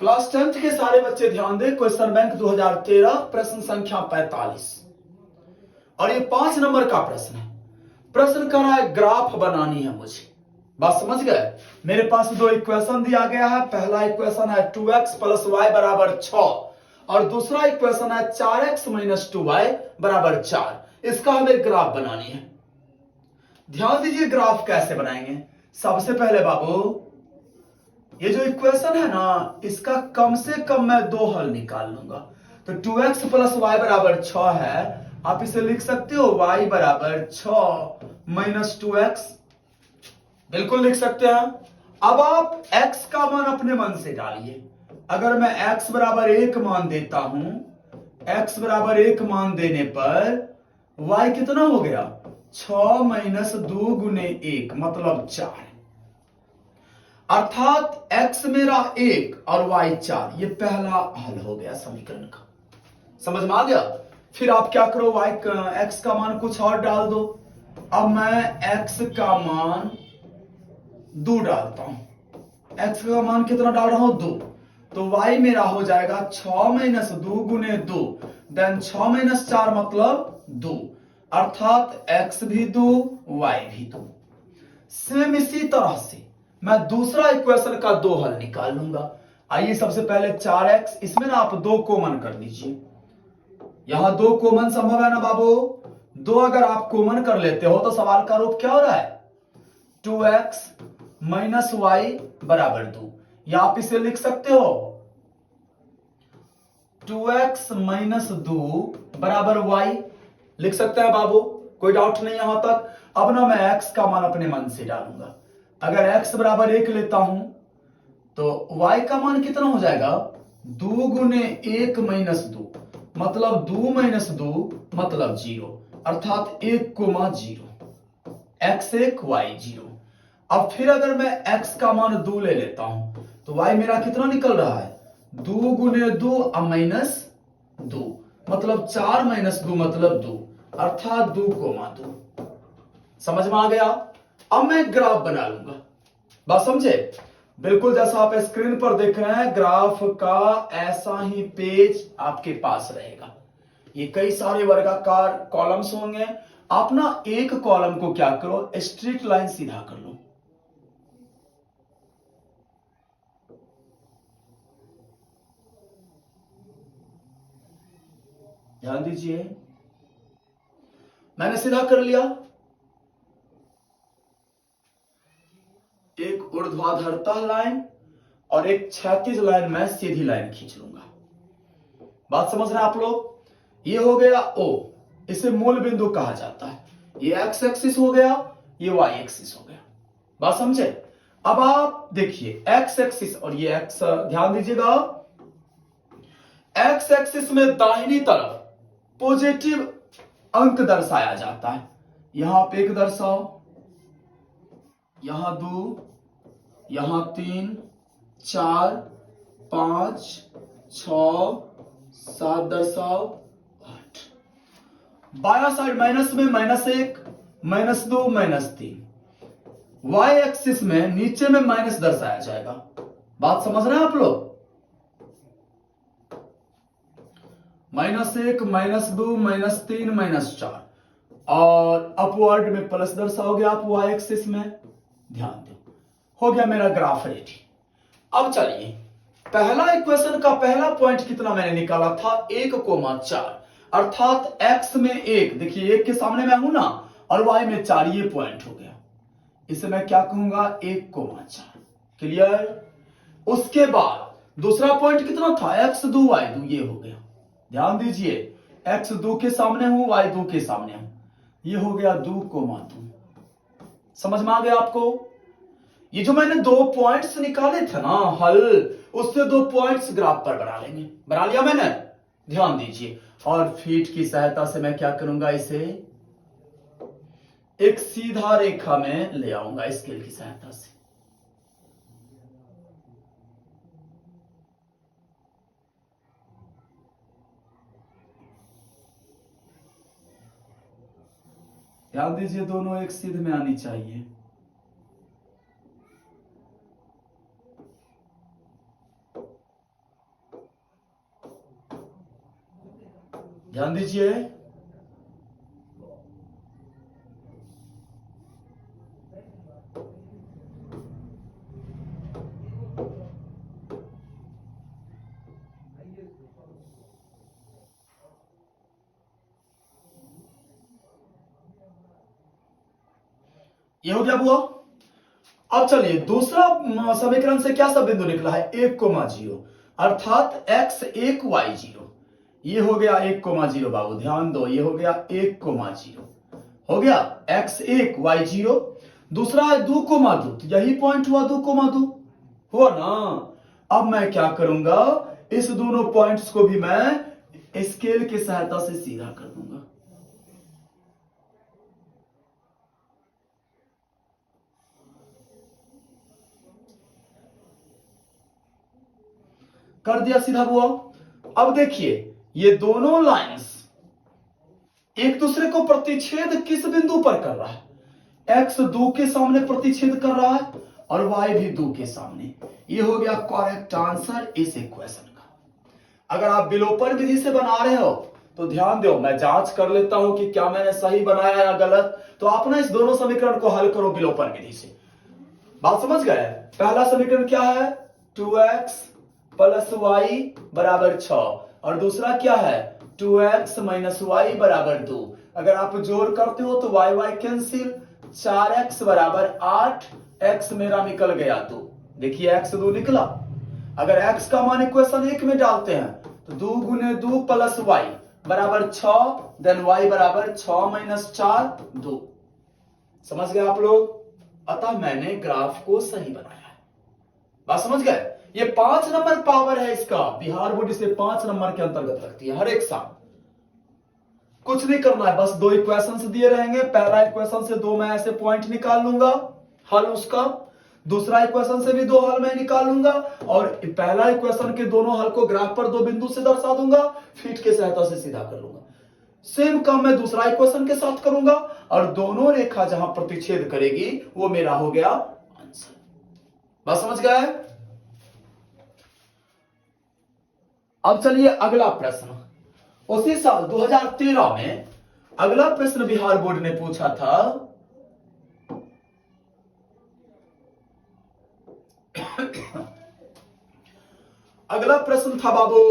Class 10th के सारे बच्चे ध्यान दें। क्वेश्चन बैंक 2013 प्रश्न संख्या 45 और ये 5 नंबर का प्रश्न है। प्रश्न कर रहा है ग्राफ बनानी है मुझे। बात समझ गए। मेरे पास दो इक्वेशन दिया गया है। पहला इक्वेशन है 2x प्लस वाई बराबर 6 और दूसरा इक्वेशन है 4x माइनस 2y बराबर 4। इसका हमें ग्राफ बनानी है। ध्यान दीजिए ग्राफ कैसे बनाएंगे। सबसे पहले बाबू ये जो इक्वेशन है ना इसका कम से कम मैं दो हल निकाल लूंगा। तो 2x प्लस वाई बराबर 6 है। आप इसे लिख सकते हो y बराबर 6 माइनस 2x। बिल्कुल लिख सकते हैं। अब आप x का मान अपने मन से डालिए। अगर मैं x बराबर 1 मान देता हूं, x बराबर 1 मान देने पर y कितना हो गया 6 माइनस 2 गुने 1 मतलब 4। अर्थात x मेरा 1 और y 4। ये पहला हल हो गया समीकरण का। समझ में आ गया। फिर आप क्या करो x का मान कुछ और डाल दो। अब मैं x का मान 2 डालता हूं। x का मान कितना डाल रहा हूं 2। तो y मेरा हो जाएगा 6 माइनस 2 गुने 2 देन 6 माइनस 4 मतलब 2। अर्थात x भी 2 y भी 2। सेम इसी तरह से मैं दूसरा इक्वेशन का दो हल निकाल लूंगा। आइए सबसे पहले 4x, इसमें ना आप 2 कॉमन कर लीजिए। यहां 2 कॉमन संभव है ना बाबू। 2 अगर आप कॉमन कर लेते हो तो सवाल का रूप क्या हो रहा है 2x माइनस वाई बराबर 2। या आप इसे लिख सकते हो 2x माइनस 2 बराबर y। लिख सकते हैं बाबू, कोई डाउट नहीं यहां तक। अब ना मैं x का मान अपने मन से डालूंगा। अगर x बराबर 1 लेता हूं तो y का मान कितना हो जाएगा 2 गुने 1 माइनस 2 मतलब 2 माइनस 2 मतलब 0। अर्थात 1 कोमा 0। x 1 y 0। अब फिर अगर मैं x का मान 2 ले लेता हूं तो y मेरा कितना निकल रहा है 2 गुने 2 माइनस 2 मतलब 4 माइनस 2 मतलब 2। अर्थात 2 कोमा 2। समझ में आ गया। अब मैं ग्राफ बना लूंगा। बात समझे। बिल्कुल जैसा आप स्क्रीन पर देख रहे हैं ग्राफ का ऐसा ही पेज आपके पास रहेगा। ये कई सारे वर्गाकार कॉलम्स होंगे। आप ना एक कॉलम को क्या करो स्ट्रेट लाइन सीधा कर लो। ध्यान दीजिए मैंने सीधा कर लिया। एक ऊर्ध्वाधरता लाइन और एक क्षैतिज लाइन में सीधी लाइन खींच लूंगा। बात समझ रहे हैं आप लोग। ये हो गया O, इसे मूल बिंदु कहा जाता है। ये x एक्सिस हो गया, ये y एक्सिस हो गया। बात समझे। अब आप देखिए x एक्सिस और ये x, ध्यान दीजिएगा x एक्सिस में दाहिनी तरफ पॉजिटिव अंक दर्शाया जाता है। यहां आप 1 दर्शाओ, यहां 2, यहां 3, 4, 5, 6, 7 दर्शाओ, 8। बाया साइड माइनस में -1, -2, -3। y एक्सिस में नीचे में माइनस दर्शाया जाएगा। बात समझ रहे हैं आप लोग। -1, -2, -3, -4 और अपवर्ड में प्लस दर्शाओगे आप y एक्सिस में। ध्यान दो हो गया मेरा ग्राफ रेडी। अब चलिए पहला इक्वेशन का पहला पॉइंट कितना मैंने निकाला था 1,4। अर्थात x में 1, देखिए 1 के सामने मैं हूं ना और y में 4, ये पॉइंट हो गया। इसे मैं क्या कहूंगा 1,4। क्लियर। उसके बाद दूसरा पॉइंट कितना था x 2 y 2, ये हो गया। ध्यान दीजिए x 2 के सामने हूं y 2 के सामने हूं, ये हो गया 2,2। समझ में आ गया आपको। ये जो मैंने 2 पॉइंट्स निकाले थे ना हल, उससे 2 पॉइंट्स ग्राफ पर बना लेंगे। बना लिया मैंने। ध्यान दीजिए और फीट की सहायता से मैं क्या करूंगा इसे एक सीधा रेखा में ले आऊंगा स्केल की सहायता से। ध्यान दीजिए दोनों एक सीध में आनी चाहिए। ध्यान दीजिए। ये हो गया बुआ। अब चलिए दूसरा समीकरण से क्या सब बिंदु निकला है, 1,0 अर्थात x1 y0। ये हो गया 1,0 बाबू, ध्यान दो, ये हो गया 1,0 हो गया x1 y0। दूसरा है 2,2, तो यही पॉइंट हुआ 2,2 हुआ ना। अब मैं क्या करूंगा, इस दोनों पॉइंट्स को भी मैं स्केल की सहायता से सीधा कर दूंगा। कर दिया सीधा बुआ। अब देखिए ये दोनों लाइंस एक दूसरे को प्रतिच्छेद किस बिंदु पर कर रहा है, x 2 के सामने प्रतिच्छेद कर रहा है और y भी 2 के सामने। ये हो गया करेक्ट आंसर इस इक्वेशन का। अगर आप विलोपन विधि से बना रहे हो तो ध्यान दो, मैं जांच कर लेता हूं कि क्या मैंने सही बनाया या गलत। तो आप ना इस दोनों समीकरण को हल करो विलोपन विधि से। बात समझ गए। पहला समीकरण क्या है, 2x प्लस वाई बराबर 6 और दूसरा क्या है 2x माइनस वाई बराबर 2। अगर आप जोड़ करते हो तो वाई वाई कैंसिल, 4x बराबर 8, x मेरा निकल गया 2। देखिए x 2 निकला। अगर x का मान इक्वेशन 1 में डालते हैं तो 2 गुने 2 प्लस वाई बराबर 6, देन y बराबर 6 माइनस 4 2। समझ गए आप लोग। अतः मैंने ग्राफ को सही बनाया है। बात समझ गए। ये 5 नंबर पावर है इसका, बिहार बोर्ड इसे 5 नंबर के अंतर्गत रखती है हर एक साल। कुछ नहीं करना है, बस 2 इक्वेशंस दिए रहेंगे। पहला इक्वेशन से 2 मैं ऐसे पॉइंट निकाल लूंगा, हल उसका। दूसरा इक्वेशन से भी 2 हल मैं निकाल लूंगा और पहला इक्वेशन के दोनों हल को ग्राफ पर 2 बिंदु से दर्शा दूंगा, फीट के सहायता से सीधा कर लूंगा। सेम काम मैं दूसरा इक्वेशन के साथ करूंगा और दोनों रेखा जहां प्रतिच्छेद करेगी वो मेरा हो गया आंसर। बात समझ गए। अब चलिए अगला प्रश्न। उसी साल 2013 में अगला प्रश्न बिहार बोर्ड ने पूछा था। अगला प्रश्न था बाबू